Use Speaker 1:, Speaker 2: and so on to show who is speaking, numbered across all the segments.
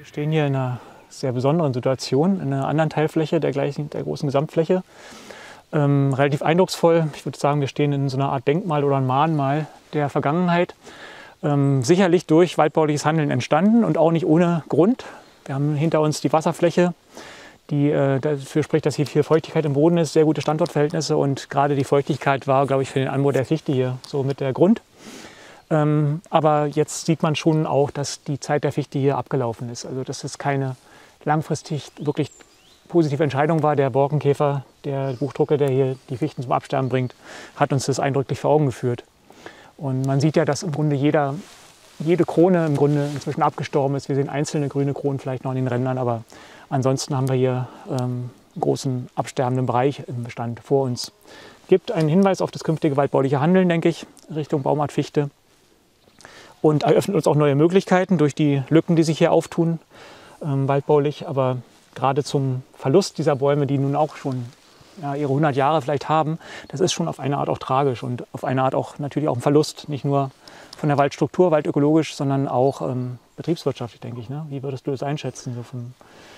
Speaker 1: Wir stehen hier in einer sehr besonderen Situation, in einer anderen Teilfläche der großen Gesamtfläche. Relativ eindrucksvoll. Ich würde sagen, wir stehen in so einer Art Denkmal oder ein Mahnmal der Vergangenheit. Sicherlich durch waldbauliches Handeln entstanden und auch nicht ohne Grund. Wir haben hinter uns die Wasserfläche, die dafür spricht, dass hier viel Feuchtigkeit im Boden ist, sehr gute Standortverhältnisse, und gerade die Feuchtigkeit war, glaube ich, für den Anbau der Fichte hier so mit der Grund. Aber jetzt sieht man schon auch, dass die Zeit der Fichte hier abgelaufen ist. Also dass es keine langfristig wirklich positive Entscheidung war. Der Borkenkäfer, der Buchdrucke, der hier die Fichten zum Absterben bringt, hat uns das eindrücklich vor Augen geführt. Und man sieht ja, dass im Grunde jede Krone im Grunde inzwischen abgestorben ist. Wir sehen einzelne grüne Kronen vielleicht noch an den Rändern, aber ansonsten haben wir hier einen großen absterbenden Bereich im Bestand vor uns. Gibt einen Hinweis auf das künftige waldbauliche Handeln, denke ich, Richtung Baumart Fichte. Und eröffnet uns auch neue Möglichkeiten durch die Lücken, die sich hier auftun, waldbaulich. Aber gerade zum Verlust dieser Bäume, die nun auch schon ihre 100 Jahre vielleicht haben, das ist schon auf eine Art auch tragisch und auf eine Art auch natürlich auch ein Verlust, nicht nur von der Waldstruktur, waldökologisch, sondern auch betriebswirtschaftlich, denke ich. Ne? Wie würdest du das einschätzen?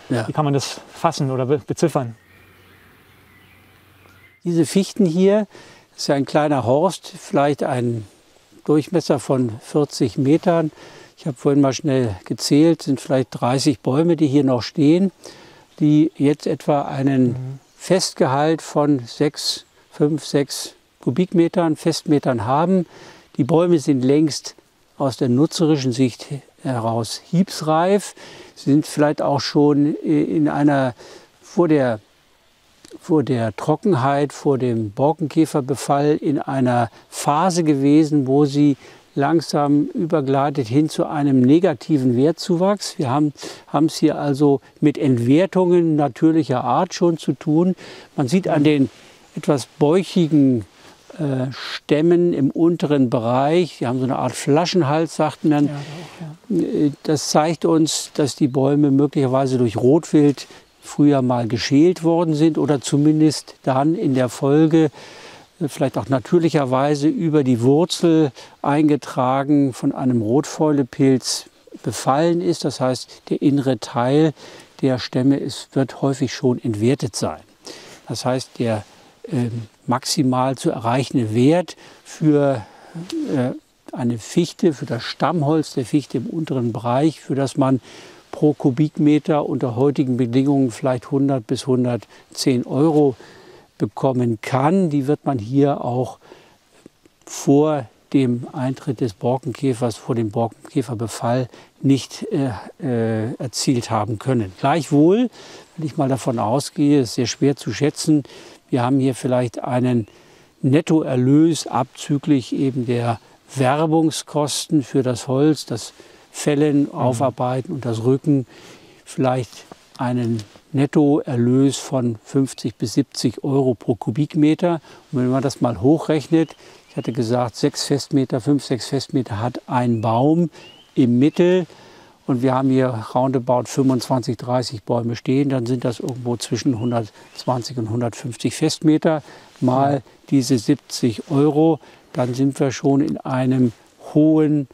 Speaker 1: Wie kann man das fassen oder beziffern?
Speaker 2: Diese Fichten hier, das ist ja ein kleiner Horst, vielleicht ein Durchmesser von 40 Metern. Ich habe vorhin mal schnell gezählt, sind vielleicht 30 Bäume, die hier noch stehen, die jetzt etwa einen Festgehalt von 6 Kubikmetern, Festmetern haben. Die Bäume sind längst aus der nutzerischen Sicht heraus hiebsreif, sind vielleicht auch schon vor der Trockenheit, vor dem Borkenkäferbefall in einer Phase gewesen, wo sie langsam übergleitet hin zu einem negativen Wertzuwachs. Wir haben es hier also mit Entwertungen natürlicher Art schon zu tun. Man sieht an den etwas bäuchigen Stämmen im unteren Bereich, die haben so eine Art Flaschenhals, sagt man. Das zeigt uns, dass die Bäume möglicherweise durch Rotwild früher mal geschält worden sind oder zumindest dann in der Folge vielleicht auch natürlicherweise über die Wurzel eingetragen von einem Rotfäulepilz befallen ist. Das heißt, der innere Teil der Stämme wird häufig schon entwertet sein. Das heißt, der maximal zu erreichende Wert für eine Fichte, für das Stammholz der Fichte im unteren Bereich, für das man pro Kubikmeter unter heutigen Bedingungen vielleicht 100 bis 110 Euro bekommen kann. Die wird man hier auch vor dem Eintritt des Borkenkäfers, vor dem Borkenkäferbefall nicht erzielt haben können. Gleichwohl, wenn ich mal davon ausgehe, ist sehr schwer zu schätzen, wir haben hier vielleicht einen Nettoerlös abzüglich eben der Werbungskosten für das Holz, das Fällen, Aufarbeiten und das Rücken, vielleicht einen Nettoerlös von 50 bis 70 Euro pro Kubikmeter. Und wenn man das mal hochrechnet, ich hatte gesagt, 6 Festmeter, 5, 6 Festmeter hat ein Baum im Mittel und wir haben hier roundabout 25, 30 Bäume stehen, dann sind das irgendwo zwischen 120 und 150 Festmeter mal diese 70 Euro. Dann sind wir schon in einem hohen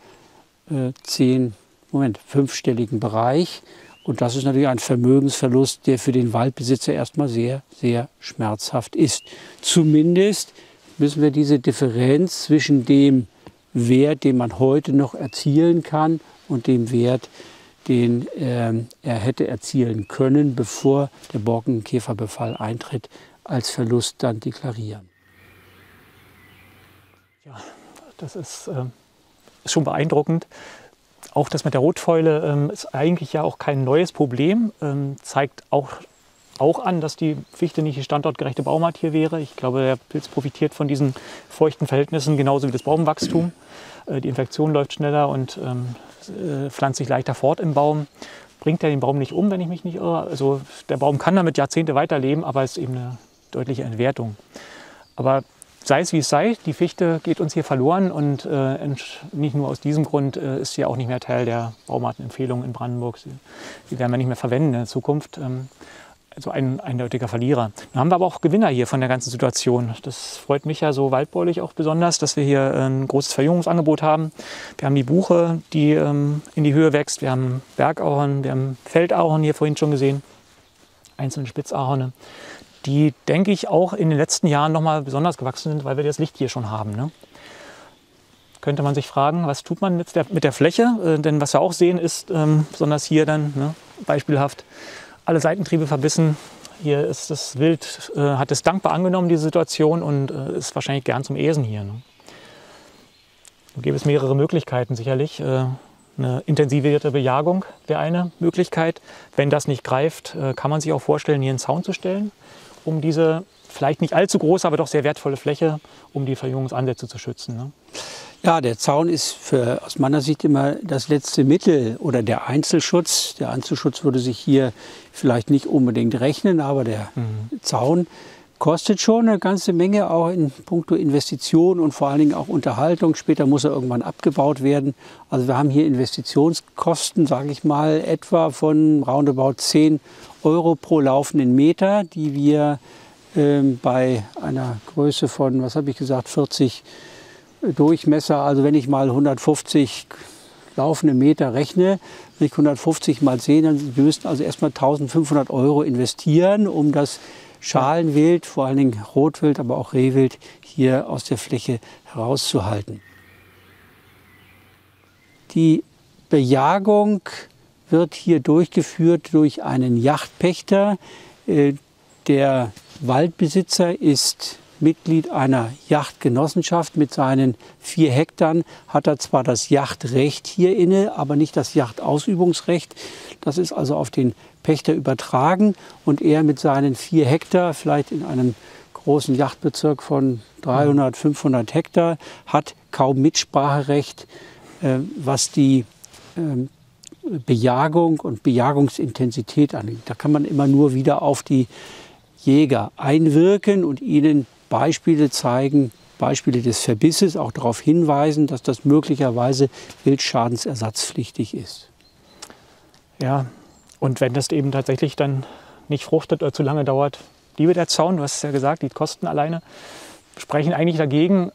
Speaker 2: fünfstelligen Bereich. Und das ist natürlich ein Vermögensverlust, der für den Waldbesitzer erstmal sehr, sehr schmerzhaft ist. Zumindest müssen wir diese Differenz zwischen dem Wert, den man heute noch erzielen kann, und dem Wert, den er hätte erzielen können, bevor der Borkenkäferbefall eintritt, als Verlust dann deklarieren.
Speaker 1: Ja, das ist schon beeindruckend. Auch das mit der Rotfäule ist eigentlich ja auch kein neues Problem, zeigt auch an, dass die Fichte nicht die standortgerechte Baumart hier wäre. Ich glaube, der Pilz profitiert von diesen feuchten Verhältnissen genauso wie das Baumwachstum. Die Infektion läuft schneller und pflanzt sich leichter fort im Baum. Bringt ja den Baum nicht um, wenn ich mich nicht irre. Also der Baum kann damit Jahrzehnte weiterleben, aber es ist eben eine deutliche Entwertung. Aber sei es wie es sei, die Fichte geht uns hier verloren und nicht nur aus diesem Grund ist sie auch nicht mehr Teil der Baumartenempfehlung in Brandenburg. Die werden wir nicht mehr verwenden in der Zukunft. also ein eindeutiger Verlierer. Dann haben wir aber auch Gewinner hier von der ganzen Situation. Das freut mich ja so waldbaulich auch besonders, dass wir hier ein großes Verjüngungsangebot haben. Wir haben die Buche, die in die Höhe wächst. Wir haben Bergahorn, wir haben Feldahorn hier vorhin schon gesehen, einzelne Spitzahorne, die, denke ich, auch in den letzten Jahren noch mal besonders gewachsen sind, weil wir das Licht hier schon haben, ne? Könnte man sich fragen, was tut man mit der Fläche? Denn was wir auch sehen ist, besonders hier dann, ne, beispielhaft, alle Seitentriebe verbissen. Hier ist das Wild, hat es dankbar angenommen, diese Situation, und ist wahrscheinlich gern zum Äsen hier, ne? Da gäbe es mehrere Möglichkeiten sicherlich. Eine intensivierte Bejagung wäre eine Möglichkeit. Wenn das nicht greift, kann man sich auch vorstellen, hier einen Zaun zu stellen, um diese vielleicht nicht allzu große, aber doch sehr wertvolle Fläche, um die Verjüngungsansätze zu schützen, ne?
Speaker 2: Ja, der Zaun ist aus meiner Sicht immer das letzte Mittel oder der Einzelschutz. Der Einzelschutz würde sich hier vielleicht nicht unbedingt rechnen, aber der Zaun kostet schon eine ganze Menge, auch in puncto Investition und vor allen Dingen auch Unterhaltung. Später muss er irgendwann abgebaut werden. Also wir haben hier Investitionskosten, sage ich mal, etwa von roundabout 10 € pro laufenden Meter, die wir bei einer Größe von, was habe ich gesagt, 40 Durchmesser, also wenn ich mal 150 laufende Meter rechne, wenn ich 150 mal 10, dann wir müssten also erstmal 1.500 € investieren, um das Schalenwild, vor allen Dingen Rotwild, aber auch Rehwild, hier aus der Fläche herauszuhalten. Die Bejagung wird hier durchgeführt durch einen Jachtpächter. Der Waldbesitzer ist Mitglied einer Yachtgenossenschaft. Mit seinen 4 Hektar hat er zwar das Yachtrecht hier inne, aber nicht das Yachtausübungsrecht. Das ist also auf den Pächter übertragen, und er mit seinen 4 Hektar, vielleicht in einem großen Yachtbezirk von 300, 500 Hektar, hat kaum Mitspracherecht, was die Bejagung und Bejagungsintensität angeht. Da kann man immer nur wieder auf die Jäger einwirken und ihnen Beispiele zeigen, Beispiele des Verbisses, auch darauf hinweisen, dass das möglicherweise wildschadensersatzpflichtig ist.
Speaker 1: Ja, und wenn das eben tatsächlich dann nicht fruchtet oder zu lange dauert, liebe der Zaun, du hast es ja gesagt, die Kosten alleine sprechen eigentlich dagegen,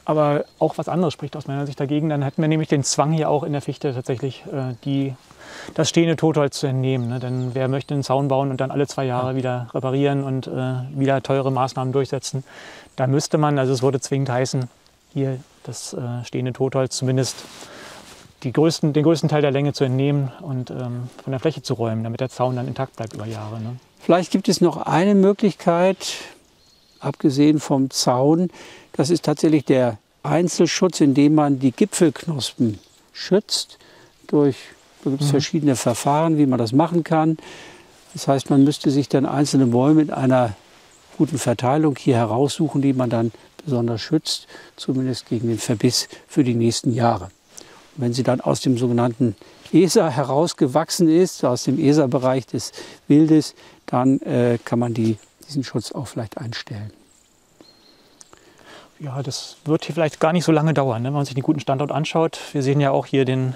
Speaker 1: aber auch was anderes spricht aus meiner Sicht dagegen. Dann hätten wir nämlich den Zwang hier auch in der Fichte tatsächlich das stehende Totholz zu entnehmen, ne? Denn wer möchte einen Zaun bauen und dann alle 2 Jahre wieder reparieren und wieder teure Maßnahmen durchsetzen? Da müsste man, also es würde zwingend heißen, hier das stehende Totholz zumindest den größten Teil der Länge zu entnehmen und von der Fläche zu räumen, damit der Zaun dann intakt bleibt über Jahre, ne?
Speaker 2: Vielleicht gibt es noch eine Möglichkeit, abgesehen vom Zaun. Das ist tatsächlich der Einzelschutz, indem man die Gipfelknospen schützt. Da gibt es verschiedene Verfahren, wie man das machen kann. Das heißt, man müsste sich dann einzelne Bäume in einer guten Verteilung hier heraussuchen, die man dann besonders schützt, zumindest gegen den Verbiss für die nächsten Jahre. Und wenn sie dann aus dem sogenannten ESA herausgewachsen ist, aus dem ESA-Bereich des Wildes, dann kann man diesen Schutz auch vielleicht einstellen.
Speaker 1: Ja, das wird hier vielleicht gar nicht so lange dauern, ne, wenn man sich den guten Standort anschaut. Wir sehen ja auch hier den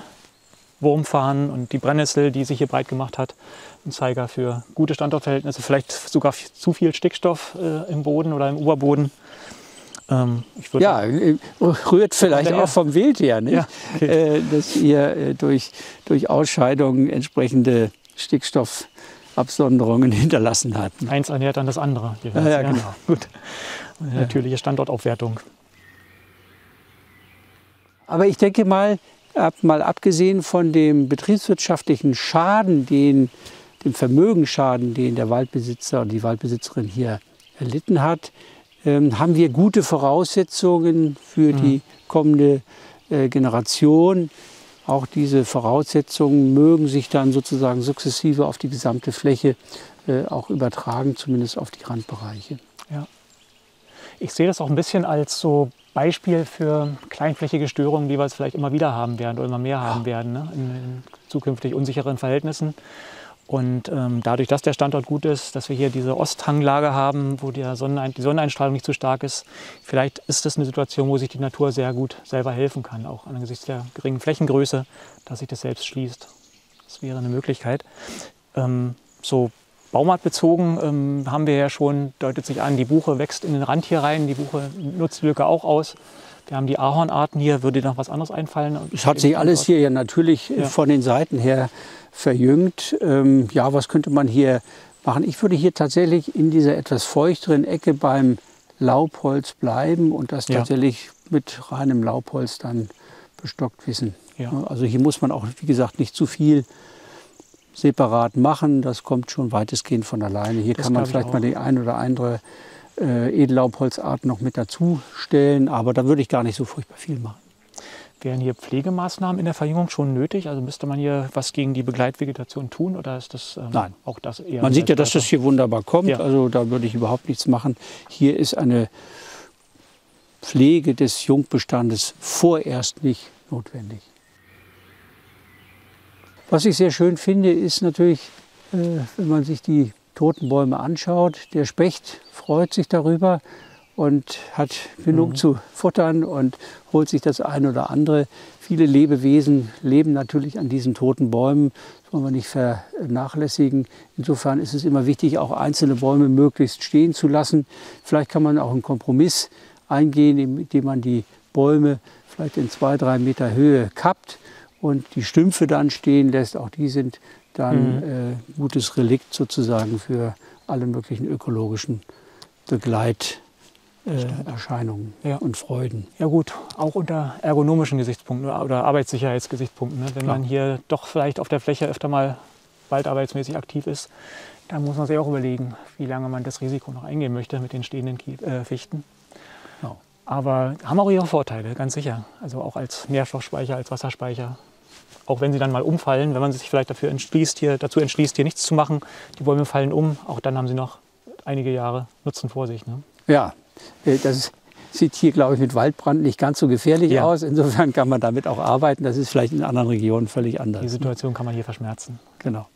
Speaker 1: Wurmfarn und die Brennnessel, die sich hier breit gemacht hat. Ein Zeiger für gute Standortverhältnisse, vielleicht sogar zu viel Stickstoff im Boden oder im Oberboden.
Speaker 2: Ja, rührt vielleicht auch vom Wild her, nicht? Ja, okay. Dass ihr durch Ausscheidungen entsprechende Stickstoffabsonderungen hinterlassen hat.
Speaker 1: Eins ernährt dann das andere.
Speaker 2: Ja, genau.
Speaker 1: Gut. Natürliche Standortaufwertung.
Speaker 2: Aber ich denke mal abgesehen von dem betriebswirtschaftlichen Schaden, dem Vermögensschaden, den der Waldbesitzer und die Waldbesitzerin hier erlitten hat, haben wir gute Voraussetzungen für die kommende Generation. Auch diese Voraussetzungen mögen sich dann sozusagen sukzessive auf die gesamte Fläche auch übertragen, zumindest auf die Randbereiche.
Speaker 1: Ja. Ich sehe das auch ein bisschen als so Beispiel für kleinflächige Störungen, die wir jetzt vielleicht immer wieder haben werden oder immer mehr haben werden, ne? In zukünftig unsicheren Verhältnissen. Und dadurch, dass der Standort gut ist, dass wir hier diese Osthanglage haben, wo die Sonneneinstrahlung nicht zu stark ist, vielleicht ist das eine Situation, wo sich die Natur sehr gut selber helfen kann, auch angesichts der geringen Flächengröße, dass sich das selbst schließt. Das wäre eine Möglichkeit. So baumartbezogen haben wir ja schon, deutet sich an, die Buche wächst in den Rand hier rein, die Buche nutzt die Lücke auch aus. Wir haben die Ahornarten hier, würde dir noch was anderes einfallen?
Speaker 2: Es hat sich alles hier ja natürlich von den Seiten her verjüngt. Ja, was könnte man hier machen? Ich würde hier tatsächlich in dieser etwas feuchteren Ecke beim Laubholz bleiben und das tatsächlich mit reinem Laubholz dann bestockt wissen.
Speaker 1: Ja.
Speaker 2: Also hier muss man auch, wie gesagt, nicht zu viel separat machen. Das kommt schon weitestgehend von alleine. Hier kann man vielleicht mal die ein oder andere Edellaubholzart noch mit dazu stellen, aber da würde ich gar nicht so furchtbar viel machen.
Speaker 1: Wären hier Pflegemaßnahmen in der Verjüngung schon nötig? Also müsste man hier was gegen die Begleitvegetation tun oder ist das
Speaker 2: Nein.
Speaker 1: auch das eher?
Speaker 2: Man sieht ja, dass das hier wunderbar kommt,
Speaker 1: Ja.
Speaker 2: also da würde ich überhaupt nichts machen. Hier ist eine Pflege des Jungbestandes vorerst nicht notwendig. Was ich sehr schön finde, ist natürlich, wenn man sich die toten Bäume anschaut, der Specht freut sich darüber und hat genug zu futtern und holt sich das eine oder andere. Viele Lebewesen leben natürlich an diesen toten Bäumen, das wollen wir nicht vernachlässigen. Insofern ist es immer wichtig, auch einzelne Bäume möglichst stehen zu lassen. Vielleicht kann man auch einen Kompromiss eingehen, indem man die Bäume vielleicht in 2-3 Meter Höhe kappt und die Stümpfe dann stehen lässt. Auch die sind dann gutes Relikt sozusagen für alle möglichen ökologischen Begleiterscheinungen und Freuden.
Speaker 1: Ja gut, auch unter ergonomischen Gesichtspunkten oder Arbeitssicherheitsgesichtspunkten. Ne? Wenn man hier doch vielleicht auf der Fläche öfter mal waldarbeitsmäßig aktiv ist, dann muss man sich auch überlegen, wie lange man das Risiko noch eingehen möchte mit den stehenden Fichten.
Speaker 2: Genau.
Speaker 1: Aber haben auch ihre Vorteile, ganz sicher. Also auch als Nährstoffspeicher, als Wasserspeicher. Auch wenn sie dann mal umfallen, wenn man sich vielleicht dazu entschließt, hier nichts zu machen, die Bäume fallen um, auch dann haben sie noch einige Jahre Nutzen vor sich. Ne?
Speaker 2: Ja, das sieht hier, glaube ich, mit Waldbrand nicht ganz so gefährlich aus. Insofern kann man damit auch arbeiten. Das ist vielleicht in anderen Regionen völlig anders.
Speaker 1: Die Situation kann man hier verschmerzen.
Speaker 2: Genau.